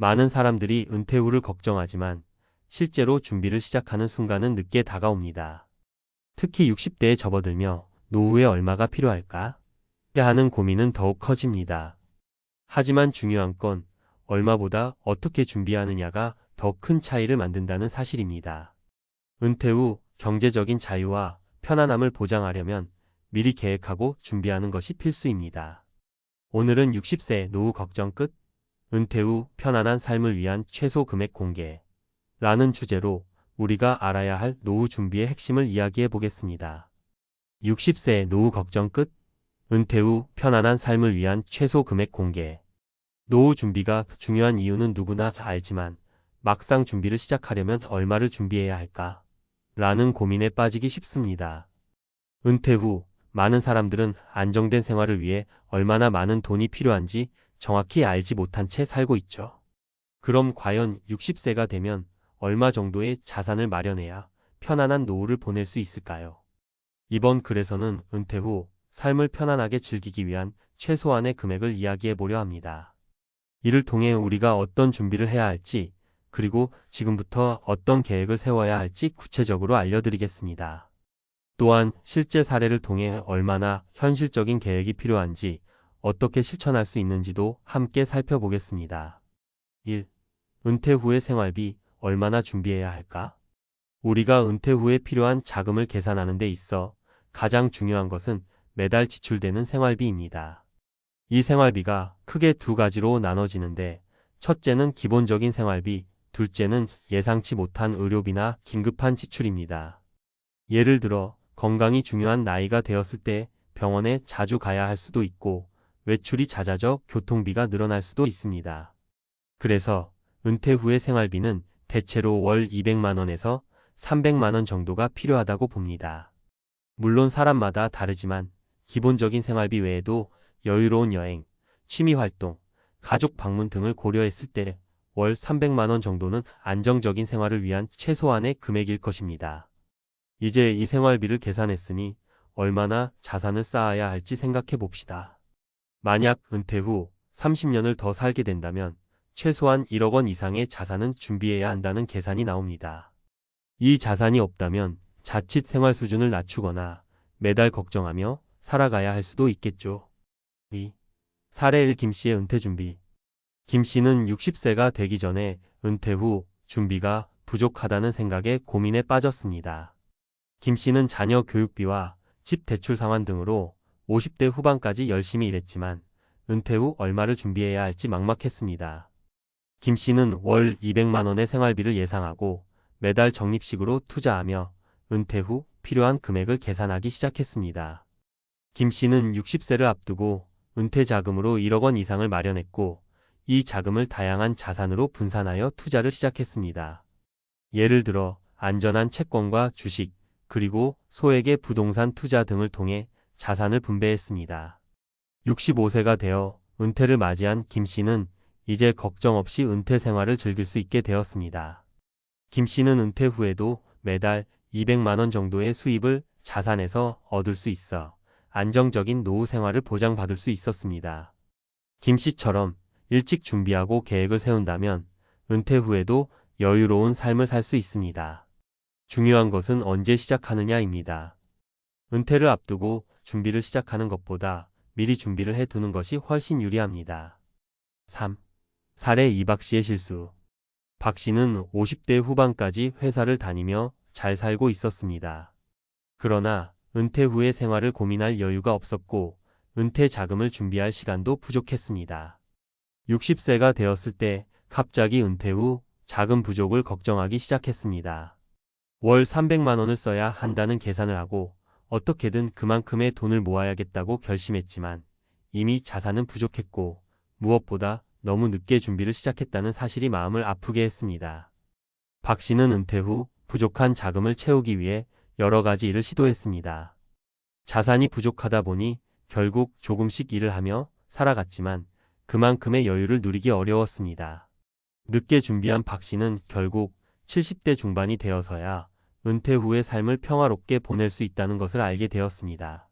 많은 사람들이 은퇴 후를 걱정하지만 실제로 준비를 시작하는 순간은 늦게 다가옵니다. 특히 60대에 접어들며 노후에 얼마가 필요할까? 하는 고민은 더욱 커집니다. 하지만 중요한 건 얼마보다 어떻게 준비하느냐가 더 큰 차이를 만든다는 사실입니다. 은퇴 후 경제적인 자유와 편안함을 보장하려면 미리 계획하고 준비하는 것이 필수입니다. 오늘은 60세 노후 걱정 끝, 은퇴 후 편안한 삶을 위한 최소 금액 공개 라는 주제로 우리가 알아야 할 노후 준비의 핵심을 이야기해 보겠습니다. 60세 노후 걱정 끝, 은퇴 후 편안한 삶을 위한 최소 금액 공개. 노후 준비가 중요한 이유는 누구나 알지만 막상 준비를 시작하려면 얼마를 준비해야 할까? 라는 고민에 빠지기 쉽습니다. 은퇴 후 많은 사람들은 안정된 생활을 위해 얼마나 많은 돈이 필요한지 정확히 알지 못한 채 살고 있죠. 그럼 과연 60세가 되면 얼마 정도의 자산을 마련해야 편안한 노후를 보낼 수 있을까요? 이번 글에서는 은퇴 후 삶을 편안하게 즐기기 위한 최소한의 금액을 이야기해 보려 합니다. 이를 통해 우리가 어떤 준비를 해야 할지, 그리고 지금부터 어떤 계획을 세워야 할지 구체적으로 알려드리겠습니다. 또한 실제 사례를 통해 얼마나 현실적인 계획이 필요한지, 어떻게 실천할 수 있는지도 함께 살펴보겠습니다. 1. 은퇴 후의 생활비 얼마나 준비해야 할까? 우리가 은퇴 후에 필요한 자금을 계산하는 데 있어 가장 중요한 것은 매달 지출되는 생활비입니다. 이 생활비가 크게 두 가지로 나눠지는데, 첫째는 기본적인 생활비, 둘째는 예상치 못한 의료비나 긴급한 지출입니다. 예를 들어 건강이 중요한 나이가 되었을 때 병원에 자주 가야 할 수도 있고, 외출이 잦아져 교통비가 늘어날 수도 있습니다. 그래서 은퇴 후의 생활비는 대체로 월 200만 원에서 300만 원 정도가 필요하다고 봅니다. 물론 사람마다 다르지만 기본적인 생활비 외에도 여유로운 여행, 취미활동, 가족 방문 등을 고려했을 때 월 300만 원 정도는 안정적인 생활을 위한 최소한의 금액일 것입니다. 이제 이 생활비를 계산했으니 얼마나 자산을 쌓아야 할지 생각해 봅시다. 만약 은퇴 후 30년을 더 살게 된다면 최소한 1억 원 이상의 자산은 준비해야 한다는 계산이 나옵니다. 이 자산이 없다면 자칫 생활 수준을 낮추거나 매달 걱정하며 살아가야 할 수도 있겠죠. 2. 사례 1. 김씨의 은퇴 준비. 김씨는 60세가 되기 전에 은퇴 후 준비가 부족하다는 생각에 고민에 빠졌습니다. 김씨는 자녀 교육비와 집 대출 상환 등으로 50대 후반까지 열심히 일했지만 은퇴 후 얼마를 준비해야 할지 막막했습니다. 김씨는 월 200만 원의 생활비를 예상하고 매달 적립식으로 투자하며 은퇴 후 필요한 금액을 계산하기 시작했습니다. 김씨는 60세를 앞두고 은퇴 자금으로 1억 원 이상을 마련했고, 이 자금을 다양한 자산으로 분산하여 투자를 시작했습니다. 예를 들어 안전한 채권과 주식, 그리고 소액의 부동산 투자 등을 통해 자산을 분배했습니다. 65세가 되어 은퇴를 맞이한 김씨는 이제 걱정 없이 은퇴 생활을 즐길 수 있게 되었습니다. 김씨는 은퇴 후에도 매달 200만 원 정도의 수입을 자산에서 얻을 수 있어 안정적인 노후 생활을 보장받을 수 있었습니다. 김씨처럼 일찍 준비하고 계획을 세운다면 은퇴 후에도 여유로운 삶을 살 수 있습니다. 중요한 것은 언제 시작하느냐입니다. 은퇴를 앞두고 준비를 시작하는 것보다 미리 준비를 해두는 것이 훨씬 유리합니다. 3. 사례 2. 박씨의 실수. 박씨는 50대 후반까지 회사를 다니며 잘 살고 있었습니다. 그러나 은퇴 후의 생활을 고민할 여유가 없었고 은퇴 자금을 준비할 시간도 부족했습니다. 60세가 되었을 때 갑자기 은퇴 후 자금 부족을 걱정하기 시작했습니다. 월 300만 원을 써야 한다는 계산을 하고 어떻게든 그만큼의 돈을 모아야겠다고 결심했지만 이미 자산은 부족했고 무엇보다 너무 늦게 준비를 시작했다는 사실이 마음을 아프게 했습니다. 박 씨는 은퇴 후 부족한 자금을 채우기 위해 여러 가지 일을 시도했습니다. 자산이 부족하다 보니 결국 조금씩 일을 하며 살아갔지만 그만큼의 여유를 누리기 어려웠습니다. 늦게 준비한 박 씨는 결국 70대 중반이 되어서야 은퇴 후의 삶을 평화롭게 보낼 수 있다는 것을 알게 되었습니다.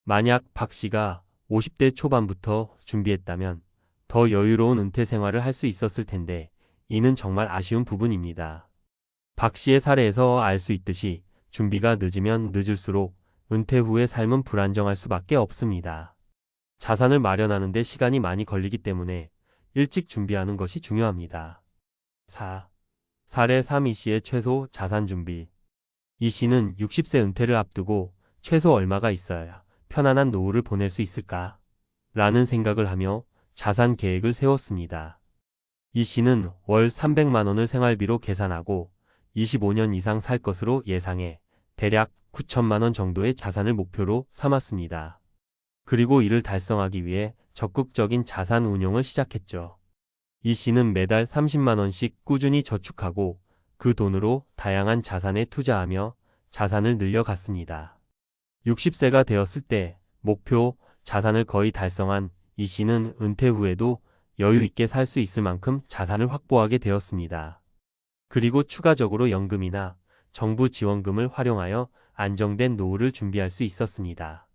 만약 박 씨가 50대 초반부터 준비했다면 더 여유로운 은퇴 생활을 할 수 있었을 텐데 이는 정말 아쉬운 부분입니다. 박 씨의 사례에서 알 수 있듯이 준비가 늦으면 늦을수록 은퇴 후의 삶은 불안정할 수밖에 없습니다. 자산을 마련하는 데 시간이 많이 걸리기 때문에 일찍 준비하는 것이 중요합니다. 4. 사례 3. 이 씨의 최소 자산 준비. 이 씨는 60세 은퇴를 앞두고 최소 얼마가 있어야 편안한 노후를 보낼 수 있을까? 라는 생각을 하며 자산 계획을 세웠습니다. 이 씨는 월 300만 원을 생활비로 계산하고 25년 이상 살 것으로 예상해 대략 9천만 원 정도의 자산을 목표로 삼았습니다. 그리고 이를 달성하기 위해 적극적인 자산 운용을 시작했죠. 이 씨는 매달 30만 원씩 꾸준히 저축하고 그 돈으로 다양한 자산에 투자하며 자산을 늘려갔습니다. 60세가 되었을 때 목표 자산을 거의 달성한 이 씨는 은퇴 후에도 여유 있게 살 수 있을 만큼 자산을 확보하게 되었습니다. 그리고 추가적으로 연금이나 정부 지원금을 활용하여 안정된 노후를 준비할 수 있었습니다.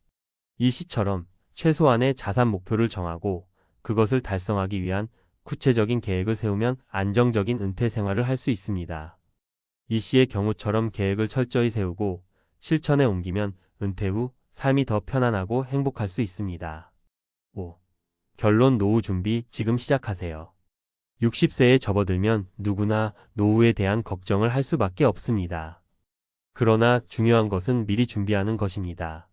이 씨처럼 최소한의 자산 목표를 정하고 그것을 달성하기 위한 구체적인 계획을 세우면 안정적인 은퇴 생활을 할 수 있습니다. 이 씨의 경우처럼 계획을 철저히 세우고 실천에 옮기면 은퇴 후 삶이 더 편안하고 행복할 수 있습니다. 5. 결론 노후 준비 지금 시작하세요. 60세에 접어들면 누구나 노후에 대한 걱정을 할 수밖에 없습니다. 그러나 중요한 것은 미리 준비하는 것입니다.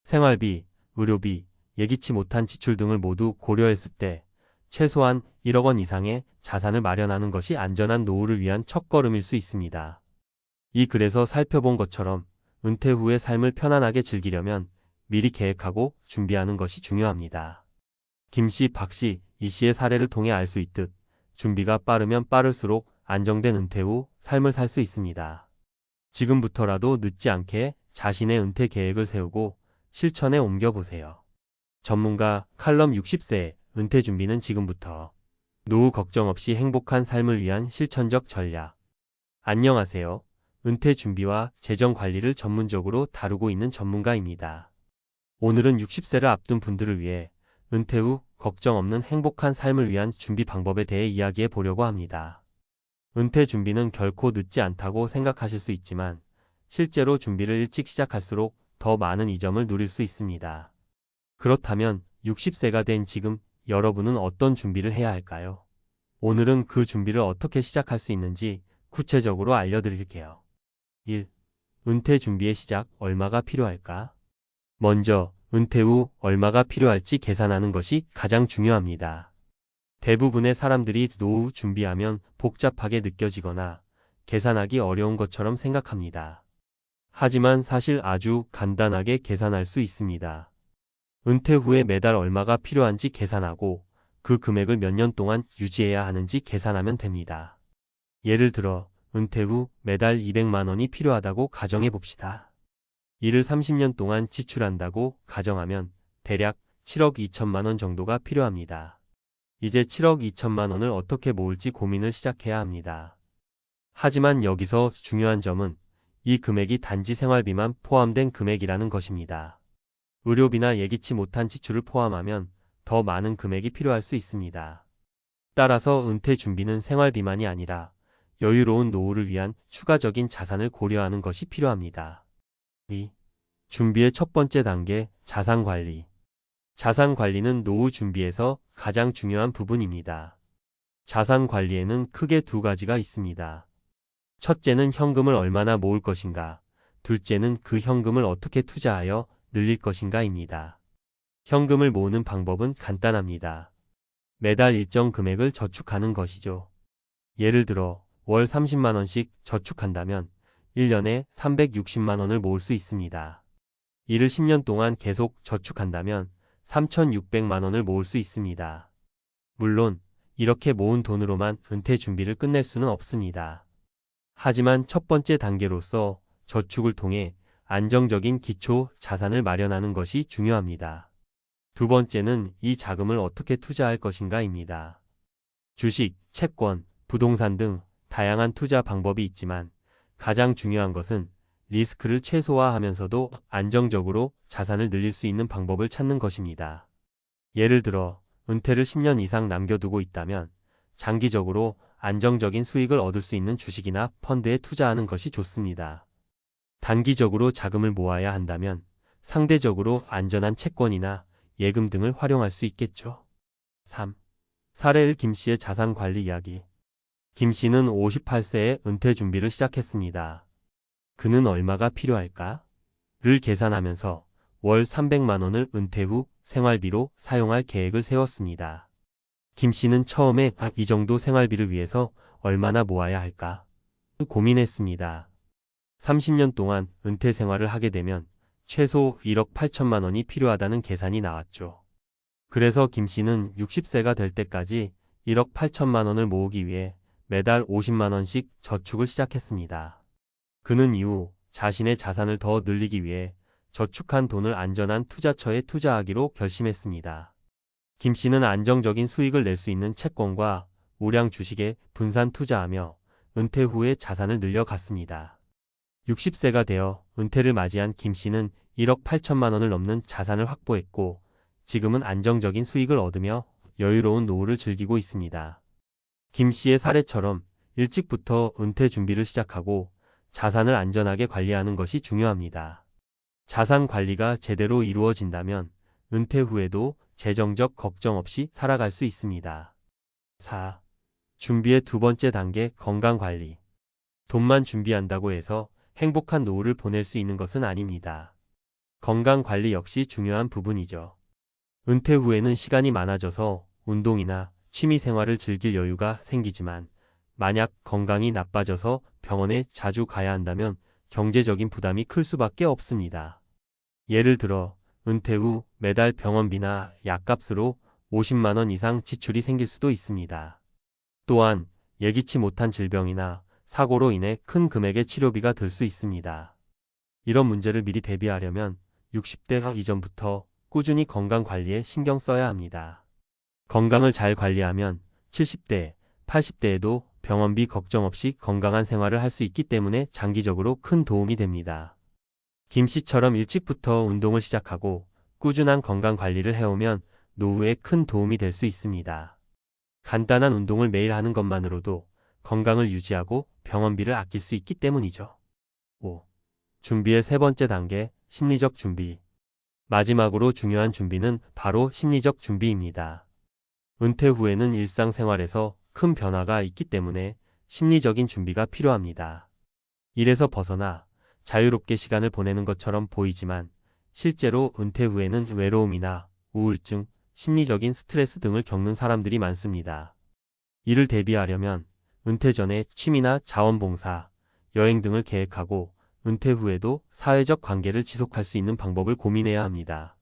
생활비, 의료비, 예기치 못한 지출 등을 모두 고려했을 때 최소한 1억 원 이상의 자산을 마련하는 것이 안전한 노후를 위한 첫걸음일 수 있습니다. 이 글에서 살펴본 것처럼 은퇴 후의 삶을 편안하게 즐기려면 미리 계획하고 준비하는 것이 중요합니다. 김 씨, 박 씨, 이 씨의 사례를 통해 알 수 있듯 준비가 빠르면 빠를수록 안정된 은퇴 후 삶을 살 수 있습니다. 지금부터라도 늦지 않게 자신의 은퇴 계획을 세우고 실천에 옮겨보세요. 전문가 칼럼 60세 은퇴 준비는 지금부터. 노후 걱정 없이 행복한 삶을 위한 실천적 전략. 안녕하세요. 은퇴 준비와 재정 관리를 전문적으로 다루고 있는 전문가입니다. 오늘은 60세를 앞둔 분들을 위해 은퇴 후 걱정 없는 행복한 삶을 위한 준비 방법에 대해 이야기해 보려고 합니다. 은퇴 준비는 결코 늦지 않다고 생각하실 수 있지만 실제로 준비를 일찍 시작할수록 더 많은 이점을 누릴 수 있습니다. 그렇다면 60세가 된 지금 여러분은 어떤 준비를 해야 할까요? 오늘은 그 준비를 어떻게 시작할 수 있는지 구체적으로 알려드릴게요. 1. 은퇴 준비의 시작 얼마가 필요할까? 먼저 은퇴 후 얼마가 필요할지 계산하는 것이 가장 중요합니다. 대부분의 사람들이 노후 준비하면 복잡하게 느껴지거나 계산하기 어려운 것처럼 생각합니다. 하지만 사실 아주 간단하게 계산할 수 있습니다. 은퇴 후에 매달 얼마가 필요한지 계산하고 그 금액을 몇 년 동안 유지해야 하는지 계산하면 됩니다. 예를 들어 은퇴 후 매달 200만 원이 필요하다고 가정해 봅시다. 이를 30년 동안 지출한다고 가정하면 대략 7억 2천만 원 정도가 필요합니다. 이제 7억 2천만 원을 어떻게 모을지 고민을 시작해야 합니다. 하지만 여기서 중요한 점은 이 금액이 단지 생활비만 포함된 금액이라는 것입니다. 의료비나 예기치 못한 지출을 포함하면 더 많은 금액이 필요할 수 있습니다. 따라서 은퇴 준비는 생활비만이 아니라 여유로운 노후를 위한 추가적인 자산을 고려하는 것이 필요합니다. 2. 준비의 첫 번째 단계, 자산 관리. 자산 관리는 노후 준비에서 가장 중요한 부분입니다. 자산 관리에는 크게 두 가지가 있습니다. 첫째는 현금을 얼마나 모을 것인가, 둘째는 그 현금을 어떻게 투자하여 늘릴 것인가입니다. 현금을 모으는 방법은 간단합니다. 매달 일정 금액을 저축하는 것이죠. 예를 들어 월 30만 원씩 저축한다면 1년에 360만 원을 모을 수 있습니다. 이를 10년 동안 계속 저축한다면 3,600만 원을 모을 수 있습니다. 물론 이렇게 모은 돈으로만 은퇴 준비를 끝낼 수는 없습니다. 하지만 첫 번째 단계로서 저축을 통해 안정적인 기초 자산을 마련하는 것이 중요합니다. 두 번째는 이 자금을 어떻게 투자할 것인가입니다. 주식, 채권, 부동산 등 다양한 투자 방법이 있지만 가장 중요한 것은 리스크를 최소화하면서도 안정적으로 자산을 늘릴 수 있는 방법을 찾는 것입니다. 예를 들어 은퇴를 10년 이상 남겨두고 있다면 장기적으로 안정적인 수익을 얻을 수 있는 주식이나 펀드에 투자하는 것이 좋습니다. 단기적으로 자금을 모아야 한다면 상대적으로 안전한 채권이나 예금 등을 활용할 수 있겠죠. 3. 사례 1 김씨의 자산 관리 이야기. 김씨는 58세에 은퇴 준비를 시작했습니다. 그는 얼마가 필요할까? 를 계산하면서 월 300만 원을 은퇴 후 생활비로 사용할 계획을 세웠습니다. 김씨는 처음에 이 정도 생활비를 위해서 얼마나 모아야 할까? 고민했습니다. 30년 동안 은퇴 생활을 하게 되면 최소 1억 8천만 원이 필요하다는 계산이 나왔죠. 그래서 김씨는 60세가 될 때까지 1억 8천만 원을 모으기 위해 매달 50만 원씩 저축을 시작했습니다. 그는 이후 자신의 자산을 더 늘리기 위해 저축한 돈을 안전한 투자처에 투자하기로 결심했습니다. 김씨는 안정적인 수익을 낼 수 있는 채권과 우량 주식에 분산 투자하며 은퇴 후에 자산을 늘려갔습니다. 60세가 되어 은퇴를 맞이한 김씨는 1억 8천만 원을 넘는 자산을 확보했고 지금은 안정적인 수익을 얻으며 여유로운 노후를 즐기고 있습니다. 김씨의 사례처럼 일찍부터 은퇴 준비를 시작하고 자산을 안전하게 관리하는 것이 중요합니다. 자산 관리가 제대로 이루어진다면 은퇴 후에도 재정적 걱정 없이 살아갈 수 있습니다. 4. 준비의 두 번째 단계 건강관리. 돈만 준비한다고 해서 행복한 노후를 보낼 수 있는 것은 아닙니다. 건강관리 역시 중요한 부분이죠. 은퇴 후에는 시간이 많아져서 운동이나 취미생활을 즐길 여유가 생기지만 만약 건강이 나빠져서 병원에 자주 가야 한다면 경제적인 부담이 클 수밖에 없습니다. 예를 들어 은퇴 후 매달 병원비나 약값으로 50만 원 이상 지출이 생길 수도 있습니다. 또한 예기치 못한 질병이나 사고로 인해 큰 금액의 치료비가 들 수 있습니다. 이런 문제를 미리 대비하려면 60대 이전부터 꾸준히 건강 관리에 신경 써야 합니다. 건강을 잘 관리하면 70대, 80대에도 병원비 걱정 없이 건강한 생활을 할 수 있기 때문에 장기적으로 큰 도움이 됩니다. 김씨처럼 일찍부터 운동을 시작하고 꾸준한 건강 관리를 해오면 노후에 큰 도움이 될 수 있습니다. 간단한 운동을 매일 하는 것만으로도 건강을 유지하고 병원비를 아낄 수 있기 때문이죠. 5. 준비의 세 번째 단계, 심리적 준비. 마지막으로 중요한 준비는 바로 심리적 준비입니다. 은퇴 후에는 일상생활에서 큰 변화가 있기 때문에 심리적인 준비가 필요합니다. 일에서 벗어나 자유롭게 시간을 보내는 것처럼 보이지만 실제로 은퇴 후에는 외로움이나 우울증, 심리적인 스트레스 등을 겪는 사람들이 많습니다. 이를 대비하려면 은퇴 전에 취미나 자원봉사, 여행 등을 계획하고 은퇴 후에도 사회적 관계를 지속할 수 있는 방법을 고민해야 합니다.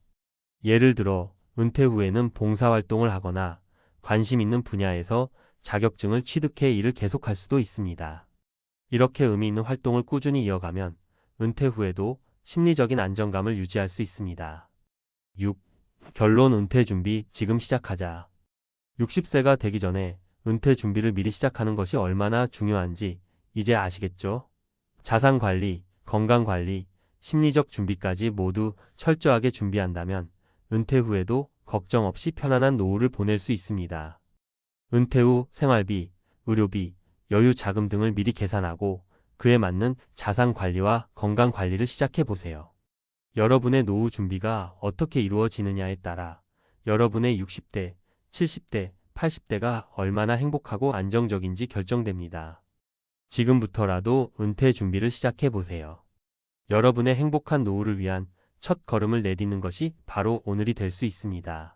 예를 들어 은퇴 후에는 봉사활동을 하거나 관심 있는 분야에서 자격증을 취득해 일을 계속할 수도 있습니다. 이렇게 의미 있는 활동을 꾸준히 이어가면 은퇴 후에도 심리적인 안정감을 유지할 수 있습니다. 6. 결론 은퇴 준비 지금 시작하자. 60세가 되기 전에 은퇴 준비를 미리 시작하는 것이 얼마나 중요한지 이제 아시겠죠? 자산 관리, 건강 관리, 심리적 준비까지 모두 철저하게 준비한다면 은퇴 후에도 걱정 없이 편안한 노후를 보낼 수 있습니다. 은퇴 후 생활비, 의료비, 여유 자금 등을 미리 계산하고 그에 맞는 자산 관리와 건강 관리를 시작해 보세요. 여러분의 노후 준비가 어떻게 이루어지느냐에 따라 여러분의 60대, 70대, 80대가 얼마나 행복하고 안정적인지 결정됩니다. 지금부터라도 은퇴 준비를 시작해 보세요. 여러분의 행복한 노후를 위한 첫 걸음을 내딛는 것이 바로 오늘이 될 수 있습니다.